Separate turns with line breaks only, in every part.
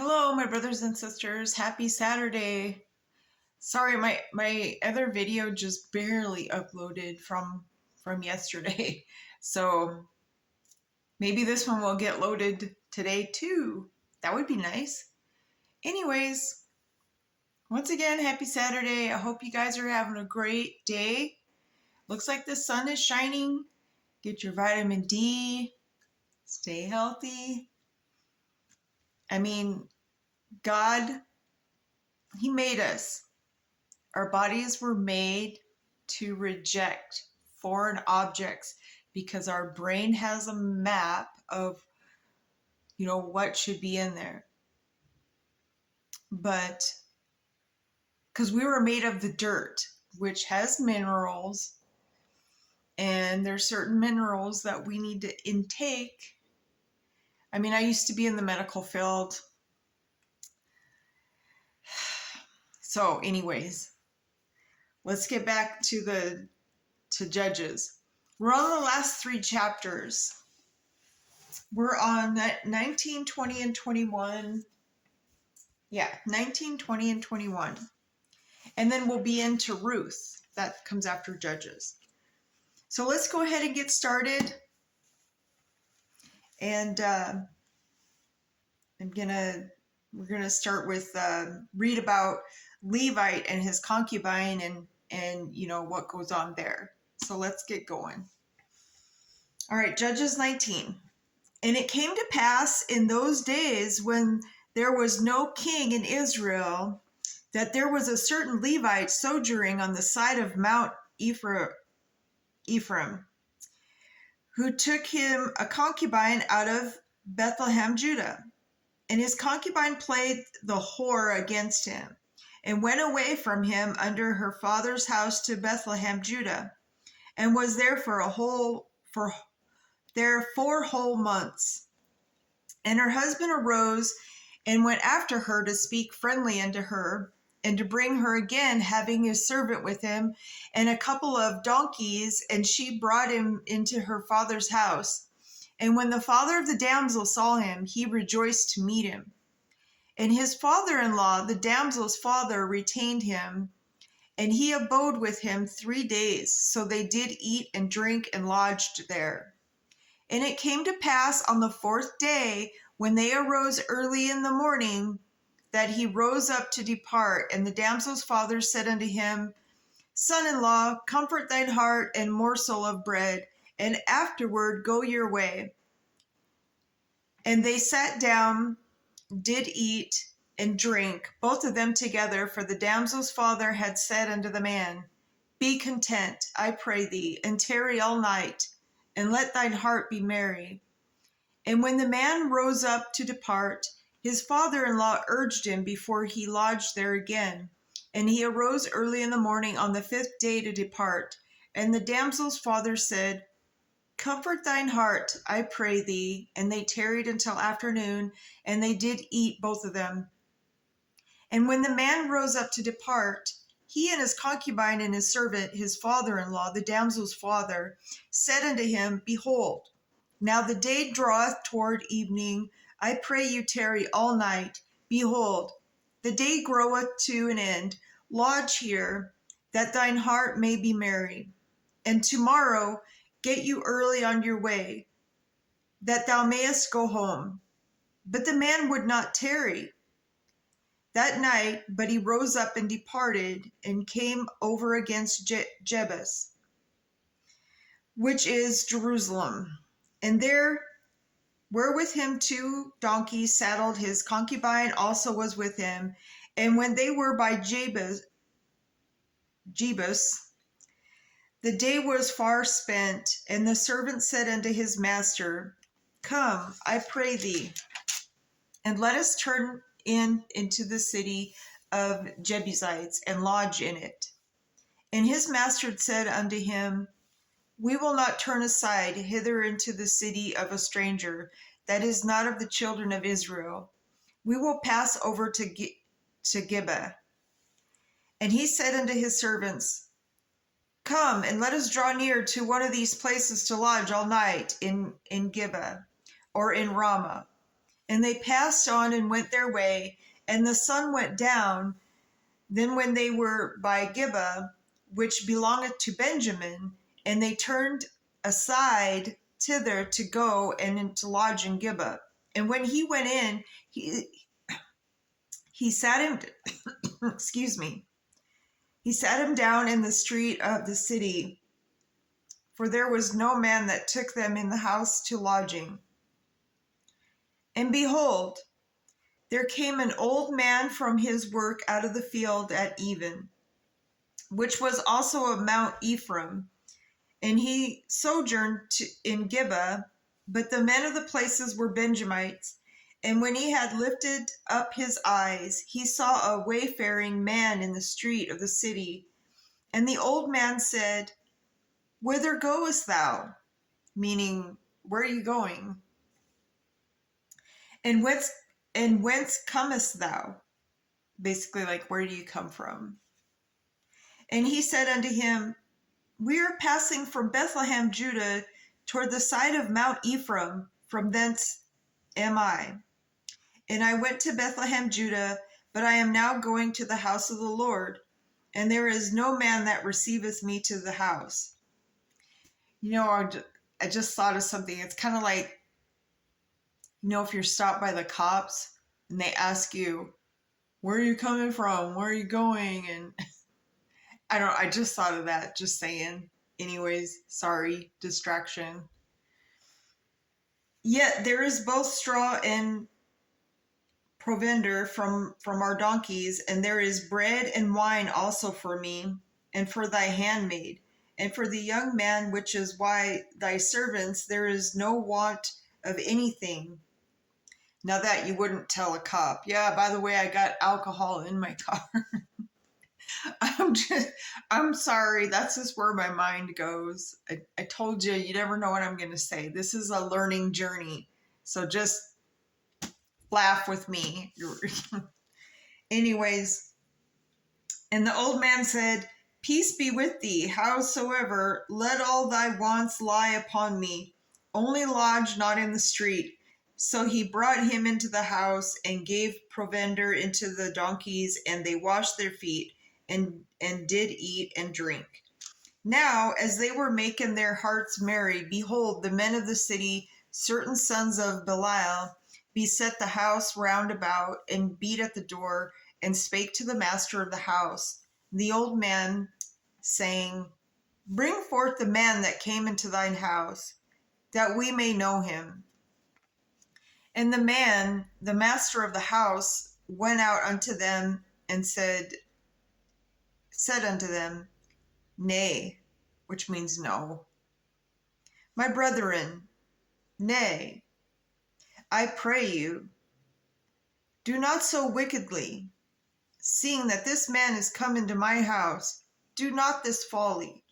Hello, my brothers and sisters. Happy Saturday. Sorry, my other video just barely uploaded from yesterday. So maybe this one will get loaded today too. That would be nice. Anyways, once again, happy Saturday. I hope you guys are having a great day. Looks like the sun is shining. Get your vitamin D. Stay healthy. I mean, God, He made us. Our bodies were made to reject foreign objects because our brain has a map of, what should be in there. But because we were made of the dirt, which has minerals, and there's certain minerals that we need to intake. I mean, I used to be in the medical field. So, anyways, let's get back to Judges. We're on the last three chapters. We're on 19, 20, and 21. Yeah, 19, 20, and 21. And then we'll be into Ruth. That comes after Judges. So let's go ahead and get started. And we're gonna start with read about Levite and his concubine and what goes on there. So let's get going. All right, Judges 19. And it came to pass in those days when there was no king in Israel, that there was a certain Levite sojourning on the side of Mount Ephraim, who took him a concubine out of Bethlehem, Judah. And his concubine played the whore against him, and went away from him under her father's house to Bethlehem, Judah, and was there for 4 whole months. And her husband arose and went after her to speak friendly unto her, and to bring her again, having his servant with him, and a couple of donkeys, and she brought him into her father's house. And when the father of the damsel saw him, he rejoiced to meet him. And his father-in-law, the damsel's father, retained him, and he abode with him 3 days. So they did eat and drink and lodged there. And it came to pass on the 4th day, when they arose early in the morning, that he rose up to depart. And the damsel's father said unto him, Son-in-law, comfort thine heart and morsel of bread, and afterward go your way. And they sat down, did eat and drink, both of them together, for the damsel's father had said unto the man, Be content, I pray thee, and tarry all night, and let thine heart be merry. And when the man rose up to depart, his father-in-law urged him before he lodged there again. And he arose early in the morning on the 5th day to depart. And the damsel's father said, Comfort thine heart, I pray thee. And they tarried until afternoon, and they did eat, both of them. And when the man rose up to depart, he and his concubine and his servant, his father-in-law, the damsel's father, said unto him, Behold, now the day draweth toward evening. I pray you tarry all night. Behold, the day groweth to an end. Lodge here, that thine heart may be merry. And tomorrow get you early on your way, that thou mayest go home. But the man would not tarry that night, but he rose up and departed, and came over against Jebus, which is Jerusalem. And there were with him 2 donkeys saddled. His concubine also was with him. And when they were by Jebus, the day was far spent, and the servant said unto his master, Come, I pray thee, and let us turn into the city of Jebusites, and lodge in it. And his master said unto him, We will not turn aside hither into the city of a stranger, that is not of the children of Israel. We will pass over to Gibeah. And he said unto his servants, Come, and let us draw near to one of these places to lodge all night in Gibeah, or in Ramah. And they passed on and went their way, and the sun went down. Then when they were by Gibeah, which belongeth to Benjamin, and they turned aside thither to go and to lodge in Gibeah. And when he went in, he sat him, excuse me, he sat him down in the street of the city, for there was no man that took them in the house to lodging. And behold, there came an old man from his work out of the field at even, which was also of Mount Ephraim, and he sojourned in Gibeah, but the men of the places were Benjamites. And when he had lifted up his eyes, he saw a wayfaring man in the street of the city. And the old man said, Whither goest thou? Meaning, where are you going? And whence comest thou? Basically, like, where do you come from? And he said unto him, We are passing from Bethlehem, Judah, toward the side of Mount Ephraim. From thence am I. And I went to Bethlehem, Judah, but I am now going to the house of the Lord, and there is no man that receiveth me to the house. I just thought of something. It's kind of like, if you're stopped by the cops and they ask you, where are you coming from? Where are you going? And I just thought of that, just saying. Anyways, sorry, distraction. Yet there is both straw and provender from our donkeys, and there is bread and wine also for me, and for thy handmaid, and for the young man which is by thy servants, there is no want of anything. Now that you wouldn't tell a cop, yeah, by the way, I got alcohol in my car. I'm sorry. That's just where my mind goes. I told you, you never know what I'm going to say. This is a learning journey. So just laugh with me. Anyways, and the old man said, Peace be with thee. Howsoever, let all thy wants lie upon me. Only lodge not in the street. So he brought him into the house and gave provender into the donkeys, and they washed their feet and did eat and drink. Now, as they were making their hearts merry, behold, the men of the city, certain sons of Belial, beset the house round about, and beat at the door, and spake to the master of the house, the old man, saying, Bring forth the man that came into thine house, that we may know him. And the man, the master of the house, went out unto them, and said unto them, Nay, which means no. My brethren, nay, I pray you, do not so wickedly. Seeing that this man is come into my house, do not this folly.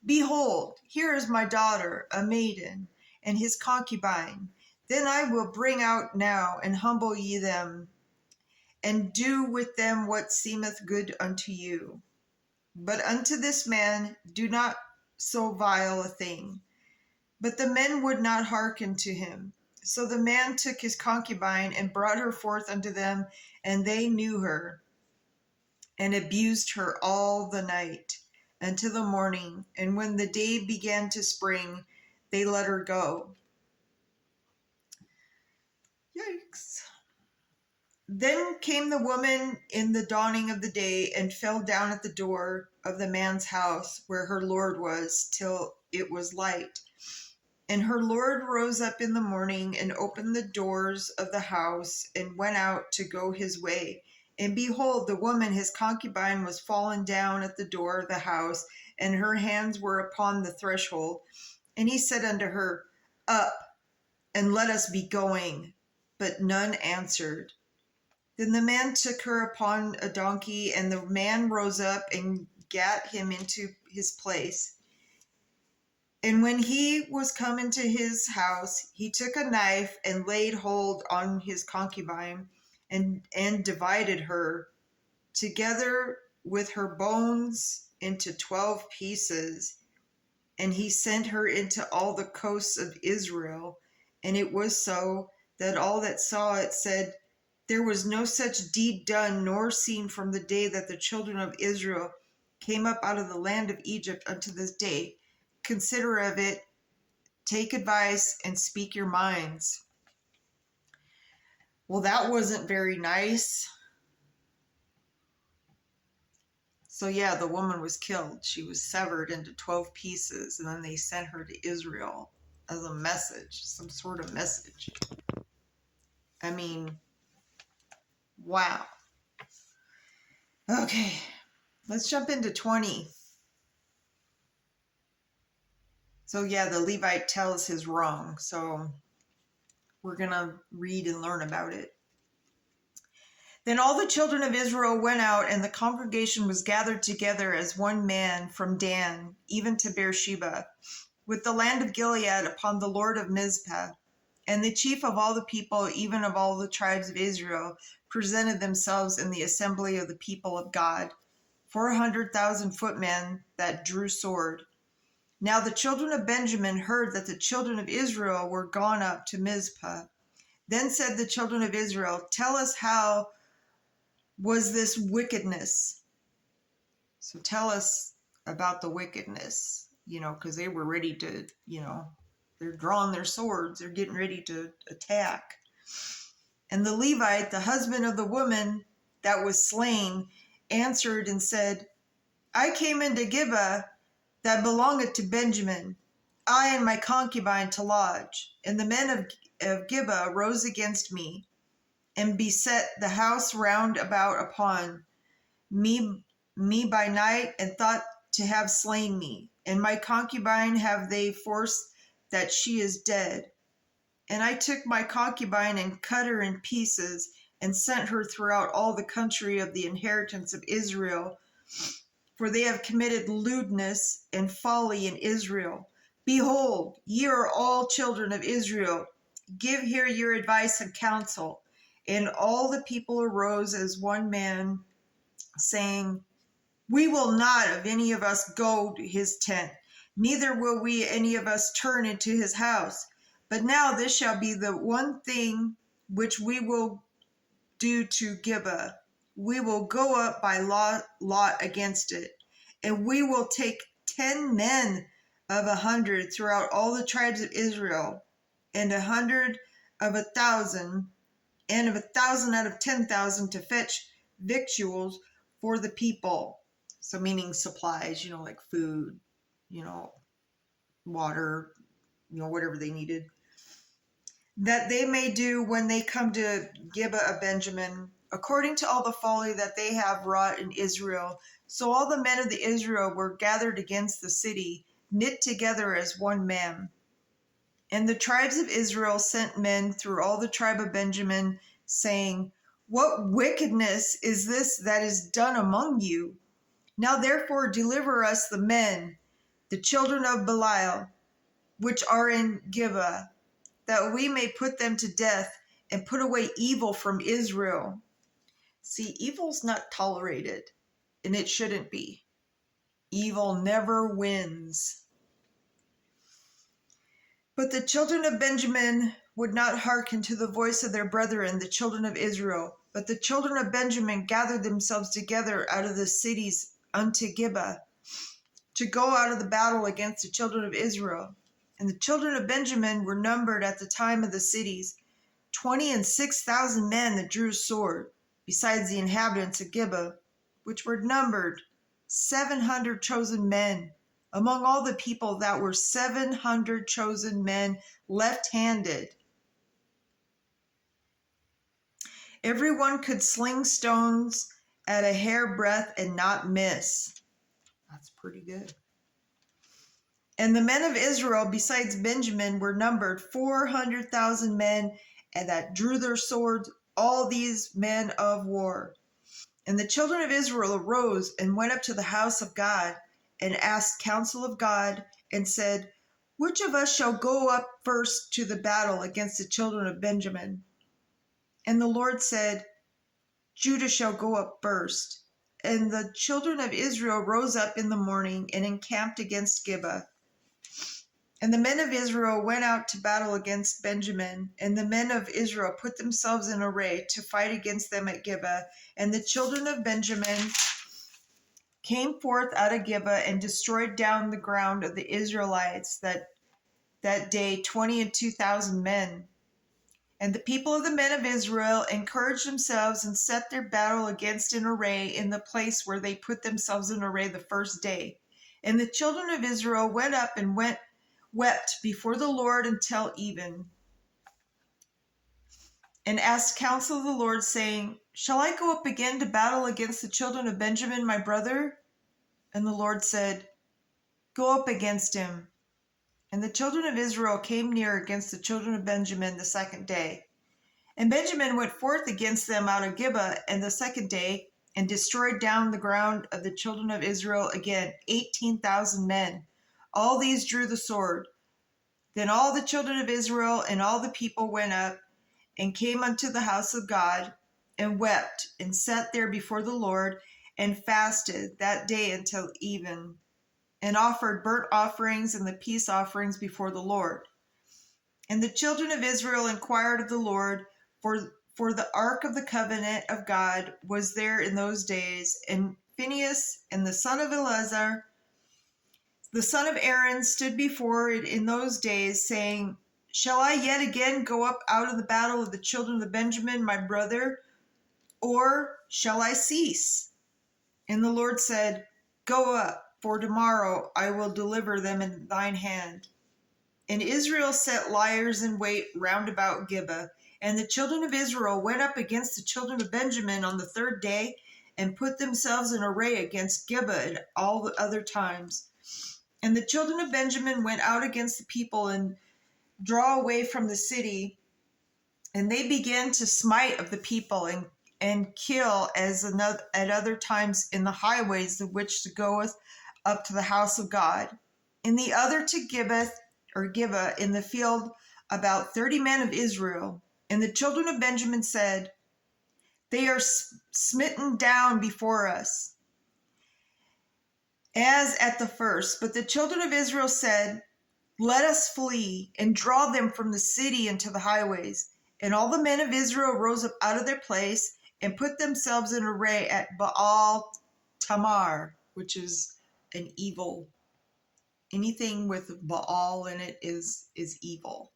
Behold, here is my daughter, a maiden, and his concubine. Then I will bring out now, and humble ye them, and do with them what seemeth good unto you. But unto this man do not so vile a thing. But the men would not hearken to him. So the man took his concubine and brought her forth unto them, and they knew her, and abused her all the night until the morning. And when the day began to spring, they let her go. Yikes. Then came the woman in the dawning of the day, and fell down at the door of the man's house where her Lord was, till it was light. And her Lord rose up in the morning, and opened the doors of the house, and went out to go his way. And behold, the woman, his concubine, was fallen down at the door of the house, and her hands were upon the threshold. And he said unto her, Up, and let us be going. But none answered. Then the man took her upon a donkey, and the man rose up and gat him into his place. And when he was come into his house, he took a knife and laid hold on his concubine, and divided her together with her bones into 12 pieces. And he sent her into all the coasts of Israel. And it was so that all that saw it said, there was no such deed done nor seen from the day that the children of Israel came up out of the land of Egypt unto this day. Consider of it, take advice, and speak your minds. Well, that wasn't very nice. So yeah, the woman was killed. She was severed into 12 pieces, and then they sent her to Israel as a message, some sort of message. I mean, wow. Okay, let's jump into 20. So yeah, the Levite tells his wrong. So we're going to read and learn about it. Then all the children of Israel went out, and the congregation was gathered together as one man from Dan, even to Beersheba, with the land of Gilead upon the Lord of Mizpah. And the chief of all the people, even of all the tribes of Israel, presented themselves in the assembly of the people of God, 400,000 footmen that drew sword. Now the children of Benjamin heard that the children of Israel were gone up to Mizpah. Then said the children of Israel, tell us how was this wickedness? So tell us about the wickedness, because they were ready to, they're drawing their swords, they're getting ready to attack. And the Levite, the husband of the woman that was slain, answered and said, I came into Gibeah that belongeth to Benjamin, I and my concubine to lodge. And the men of Gibeah rose against me, and beset the house round about upon me by night, and thought to have slain me. And my concubine have they forced that she is dead. And I took my concubine and cut her in pieces, and sent her throughout all the country of the inheritance of Israel, for they have committed lewdness and folly in Israel. Behold, ye are all children of Israel. Give here your advice and counsel. And all the people arose as one man, saying, we will not of any of us go to his tent, neither will we any of us turn into his house. But now this shall be the one thing which we will do to Gibeah. We will go up by lot against it, and we will take 10 men of 100 throughout all the tribes of Israel, and 100 of 1,000, and of 1,000 out of 10,000 to fetch victuals for the people. So meaning supplies, like food, water, whatever they needed. That they may do when they come to Gibeah of Benjamin, according to all the folly that they have wrought in Israel. So all the men of the Israel were gathered against the city, knit together as one man. And the tribes of Israel sent men through all the tribe of Benjamin, saying, what wickedness is this that is done among you? Now therefore deliver us the men, the children of Belial, which are in Gibeah, that we may put them to death and put away evil from Israel. See, evil's not tolerated, and it shouldn't be. Evil never wins. But the children of Benjamin would not hearken to the voice of their brethren, the children of Israel. But the children of Benjamin gathered themselves together out of the cities unto Gibeah, to go out of the battle against the children of Israel. And the children of Benjamin were numbered at the time of the cities, 26,000 men that drew sword, besides the inhabitants of Gibeah, which were numbered 700 chosen men. Among all the people that were 700 chosen men left-handed. Everyone could sling stones at a hairbreadth and not miss. That's pretty good. And the men of Israel, besides Benjamin, were numbered 400,000 men, and that drew their swords, all these men of war. And the children of Israel arose and went up to the house of God, and asked counsel of God, and said, which of us shall go up first to the battle against the children of Benjamin? And the Lord said, Judah shall go up first. And the children of Israel rose up in the morning and encamped against Gibeah. And the men of Israel went out to battle against Benjamin, and the men of Israel put themselves in array to fight against them at Gibeah. And the children of Benjamin came forth out of Gibeah and destroyed down the ground of the Israelites that day 22,000 men. And the people of the men of Israel encouraged themselves and set their battle against in array in the place where they put themselves in array the first day. And the children of Israel went up and wept before the Lord until even, and asked counsel of the Lord, saying, Shall I go up again to battle against the children of Benjamin my brother? And the Lord said, Go up against him. And the children of Israel came near against the children of Benjamin the second day. And Benjamin went forth against them out of Gibeah and the second day, and destroyed down the ground of the children of Israel again 18,000 men. All these drew the sword. Then all the children of Israel and all the people went up and came unto the house of God, and wept, and sat there before the Lord, and fasted that day until even, and offered burnt offerings and the peace offerings before the Lord. And the children of Israel inquired of the Lord, for the ark of the covenant of God was there in those days, and Phinehas and the son of Eleazar, the son of Aaron, stood before it in those days, saying, Shall I yet again go up out of the battle of the children of Benjamin, my brother, or shall I cease? And the Lord said, Go up, for tomorrow I will deliver them in thine hand. And Israel set liers in wait round about Gibeah. And the children of Israel went up against the children of Benjamin on the third day, and put themselves in array against Gibeah at all the other times. And the children of Benjamin went out against the people and draw away from the city, and they began to smite of the people and kill as at other times in the highways the which goeth up to the house of God. In the other to Gibeah in the field about 30 men of Israel. And the children of Benjamin said, They are smitten down before us, as at the first. But the children of Israel said, Let us flee, and draw them from the city into the highways. And all the men of Israel rose up out of their place, and put themselves in array at Baal Tamar, which is an evil. Anything with Baal in it is evil.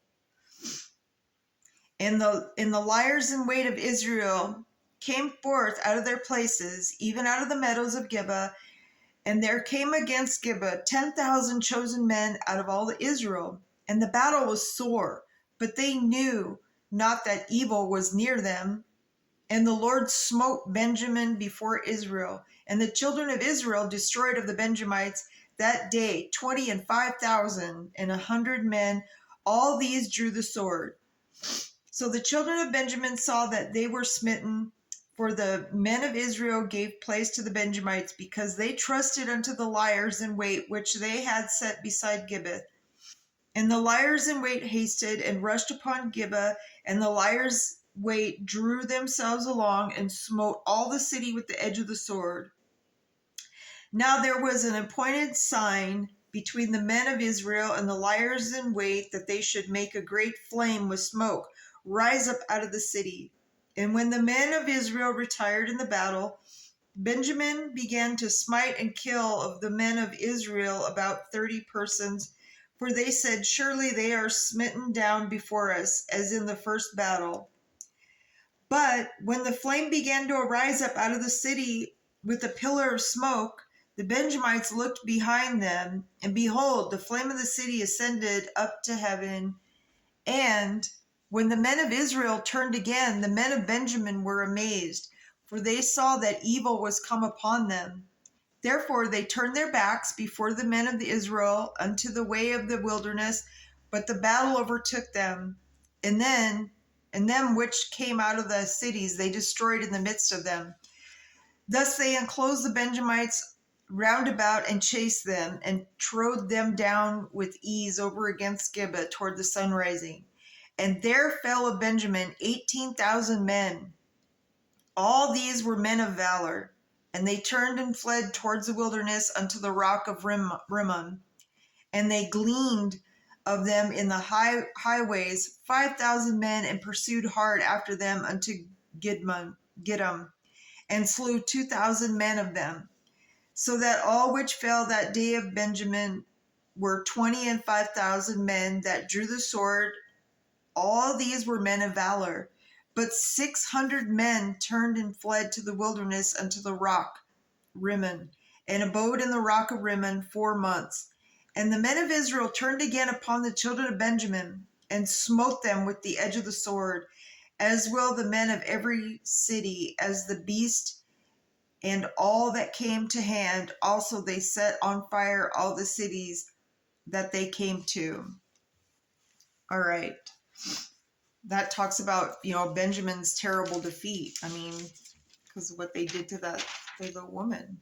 And the liers in wait of Israel came forth out of their places, even out of the meadows of Gibeah. And there came against Gibeah 10,000 chosen men out of all the Israel. And the battle was sore, but they knew not that evil was near them. And the Lord smote Benjamin before Israel. And the children of Israel destroyed of the Benjamites that day 25,000 and 100 men. All these drew the sword. So the children of Benjamin saw that they were smitten, for the men of Israel gave place to the Benjamites, because they trusted unto the liers in wait which they had set beside Gibeah. And the liers in wait hasted and rushed upon Gibeah, and the liers wait drew themselves along and smote all the city with the edge of the sword. Now there was an appointed sign between the men of Israel and the liers in wait, that they should make a great flame with smoke rise up out of the city. And when the men of Israel retired in the battle, Benjamin began to smite and kill of the men of Israel about 30 persons, for they said, Surely they are smitten down before us, as in the first battle. But when the flame began to arise up out of the city with a pillar of smoke, the Benjamites looked behind them, and behold, the flame of the city ascended up to heaven. And when the men of Israel turned again, the men of Benjamin were amazed, for they saw that evil was come upon them. Therefore they turned their backs before the men of Israel unto the way of the wilderness, but the battle overtook them. And them which came out of the cities they destroyed in the midst of them. Thus they enclosed the Benjamites round about, and chased them, and trode them down with ease over against Gibeah toward the sun rising. And there fell of Benjamin 18,000 men. All these were men of valor. And they turned and fled towards the wilderness unto the rock of Rimmon. And they gleaned of them in the highways, 5,000 men, and pursued hard after them unto Gidom, and slew 2,000 men of them. So that all which fell that day of Benjamin were 20 and 5,000 men that drew the sword. All these were men of valor. But 600 men turned and fled to the wilderness unto the rock Rimmon, and abode in the rock of Rimmon 4 months. And the men of Israel turned again upon the children of Benjamin, and smote them with the edge of the sword, as well the men of every city as the beast, and all that came to hand. Also they set on fire all the cities that they came to. All right. That talks about, Benjamin's terrible defeat. I mean, because of what they did to the woman.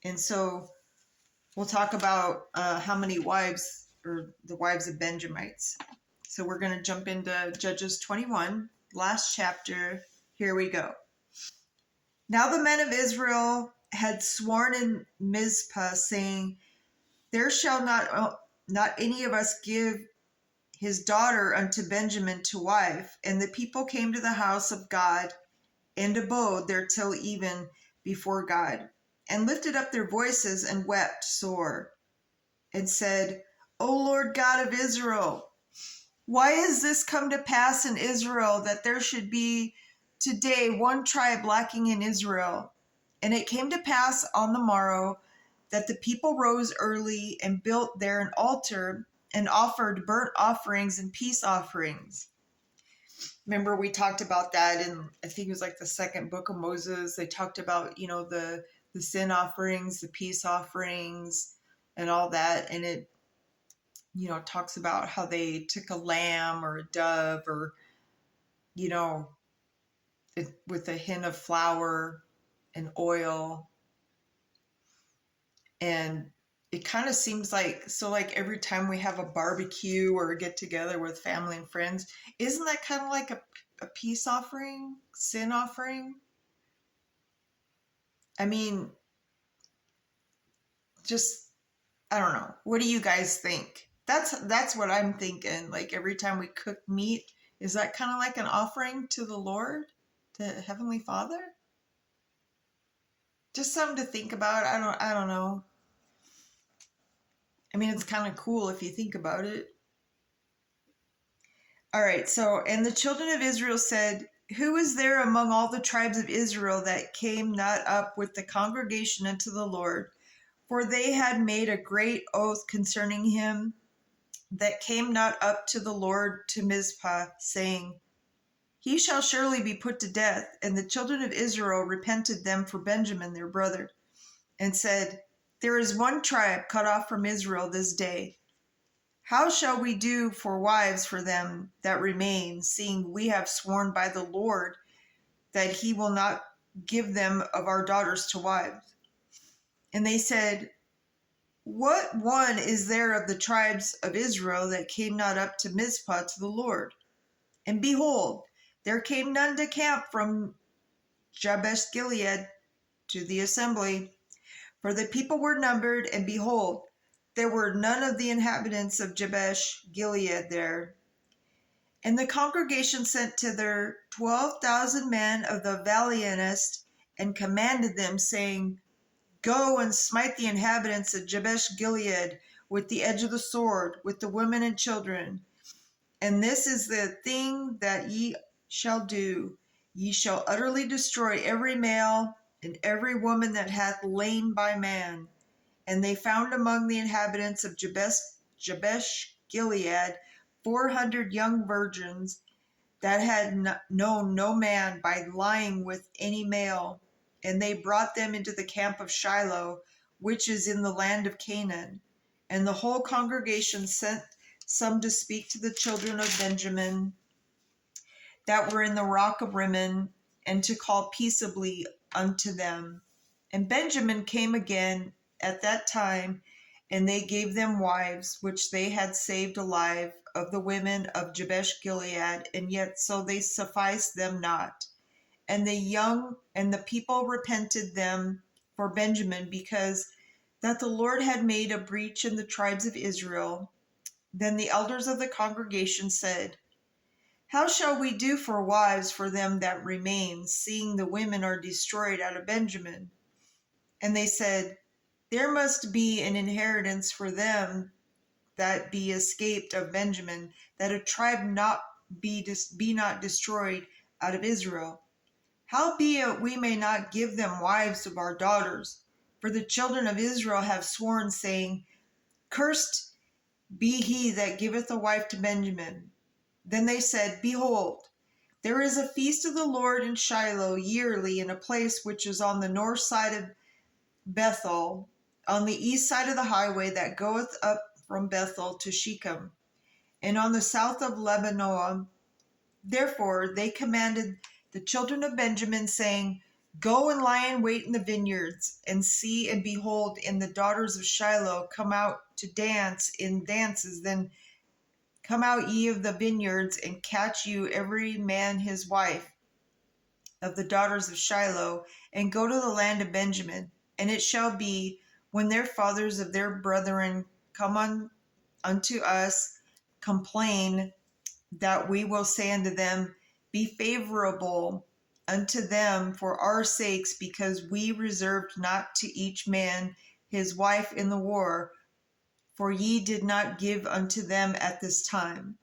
And so we'll talk about how many wives, or the wives of Benjamites. So we're going to jump into Judges 21, last chapter. Here we go. Now the men of Israel had sworn in Mizpah, saying, there shall not any of us give his daughter unto Benjamin to wife. And the people came to the house of God, and abode there till even before God, and lifted up their voices, and wept sore, and said, O Lord God of Israel, why is this come to pass in Israel, that there should be today one tribe lacking in Israel? And it came to pass on the morrow that the people rose early and built there an altar, and offered burnt offerings and peace offerings. Remember, we talked about that in, I think it was like the second book of Moses. They talked about, the sin offerings, the peace offerings, and all that. And it, talks about how they took a lamb or a dove, or, with a hin of flour and oil. And it kind of seems like, like every time we have a barbecue or a get together with family and friends, isn't that kind of like a peace offering, sin offering? I mean, just, I don't know. What do you guys think? That's what I'm thinking. Like every time we cook meat, is that kind of like an offering to the Lord, to Heavenly Father? Just something to think about. I don't know. I mean, it's kind of cool if you think about it. All right, so, and the children of Israel said, who is there among all the tribes of Israel that came not up with the congregation unto the Lord? For they had made a great oath concerning him that came not up to the Lord to Mizpah, saying, he shall surely be put to death. And the children of Israel repented them for Benjamin their brother, and said, there is one tribe cut off from Israel this day. How shall we do for wives for them that remain, seeing we have sworn by the Lord that he will not give them of our daughters to wives? And they said, what one is there of the tribes of Israel that came not up to Mizpah to the Lord? And behold, there came none to camp from Jabesh Gilead to the assembly, for the people were numbered, and behold, there were none of the inhabitants of Jabesh Gilead there. And the congregation sent thither 12,000 men of the valiantest, and commanded them, saying, go and smite the inhabitants of Jabesh Gilead with the edge of the sword, with the women and children. And this is the thing that ye shall do. Ye shall utterly destroy every male and every woman that hath lain by man. And they found among the inhabitants of Jabesh Gilead 400 young virgins that had known no man by lying with any male. And they brought them into the camp of Shiloh, which is in the land of Canaan. And the whole congregation sent some to speak to the children of Benjamin that were in the rock of Rimmon, and to call peaceably unto them. And Benjamin came again at that time, and they gave them wives, which they had saved alive of the women of Jabesh Gilead, and yet so they sufficed them not. And the people repented them for Benjamin, because that the Lord had made a breach in the tribes of Israel, Then the elders of the congregation said, "How shall we do for wives for them that remain, seeing the women are destroyed out of Benjamin?" And they said, "There must be an inheritance for them that be escaped of Benjamin, that a tribe not be not destroyed out of Israel. Howbeit we may not give them wives of our daughters, for the children of Israel have sworn, saying, Cursed be he that giveth a wife to Benjamin." Then they said, "Behold, there is a feast of the Lord in Shiloh yearly, in a place which is on the north side of Bethel, on the east side of the highway that goeth up from Bethel to Shechem, and on the south of Lebanon." Therefore they commanded the children of Benjamin, saying, "Go and lie in wait in the vineyards, and see, and behold, in the daughters of Shiloh come out to dance in dances. Then come out ye of the vineyards, and catch you every man his wife of the daughters of Shiloh, and go to the land of Benjamin. And it shall be, when their fathers of their brethren come unto us, complain, that we will say unto them, Be favorable unto them for our sakes, because we reserved not to each man his wife in the war, for ye did not give unto them at this time,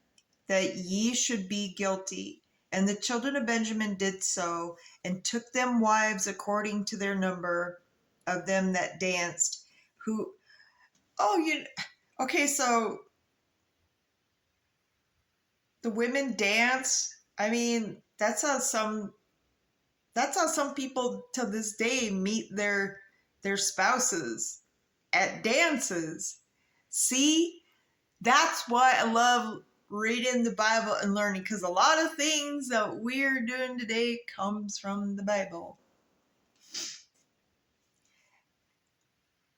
that ye should be guilty. And the children of Benjamin did so, and took them wives according to their number of them that danced. Who, oh, okay, so the women dance. I mean, that's how some people to this day meet their spouses, at dances. See, that's why I love reading the Bible and learning, because a lot of things that we're doing today comes from the Bible.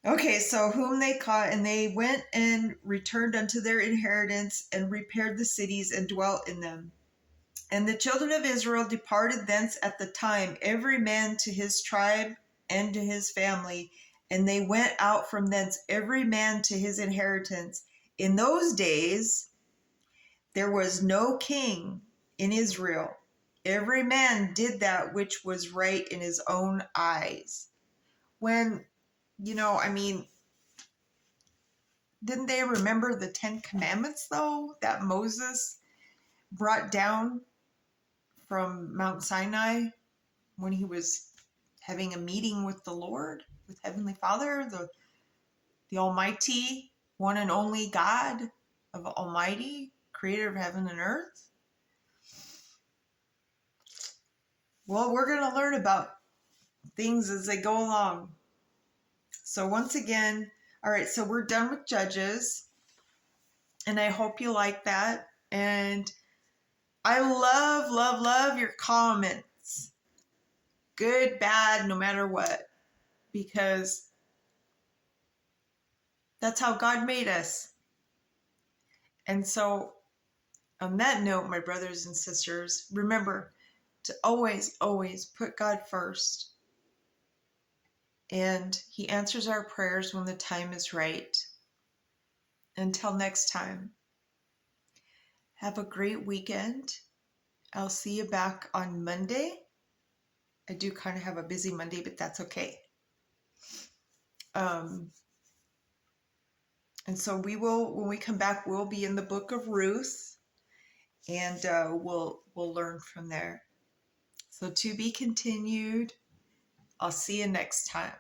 Okay, so whom they caught, and they went and returned unto their inheritance, and repaired the cities, and dwelt in them. And the children of Israel departed thence at the time, every man to his tribe and to his family, and they went out from thence, every man to his inheritance. In those days there was no king in Israel. Every man did that which was right in his own eyes. When, I mean, didn't they remember the 10 Commandments, though, that Moses brought down from Mount Sinai when he was having a meeting with the Lord, with Heavenly Father, the Almighty, one and only God of Almighty, creator of heaven and earth? Well, we're going to learn about things as they go along. So once again, all right, so we're done with Judges, and I hope you like that. And I love, love, love your comments. Good, bad, no matter what. Because that's how God made us. And so, on that note, my brothers and sisters, remember to always, always put God first. And He answers our prayers when the time is right. Until next time, have a great weekend. I'll see you back on Monday. I do kind of have a busy Monday, but that's okay. And so when we come back, we'll be in the book of Ruth, and we'll learn from there. So to be continued. I'll see you next time.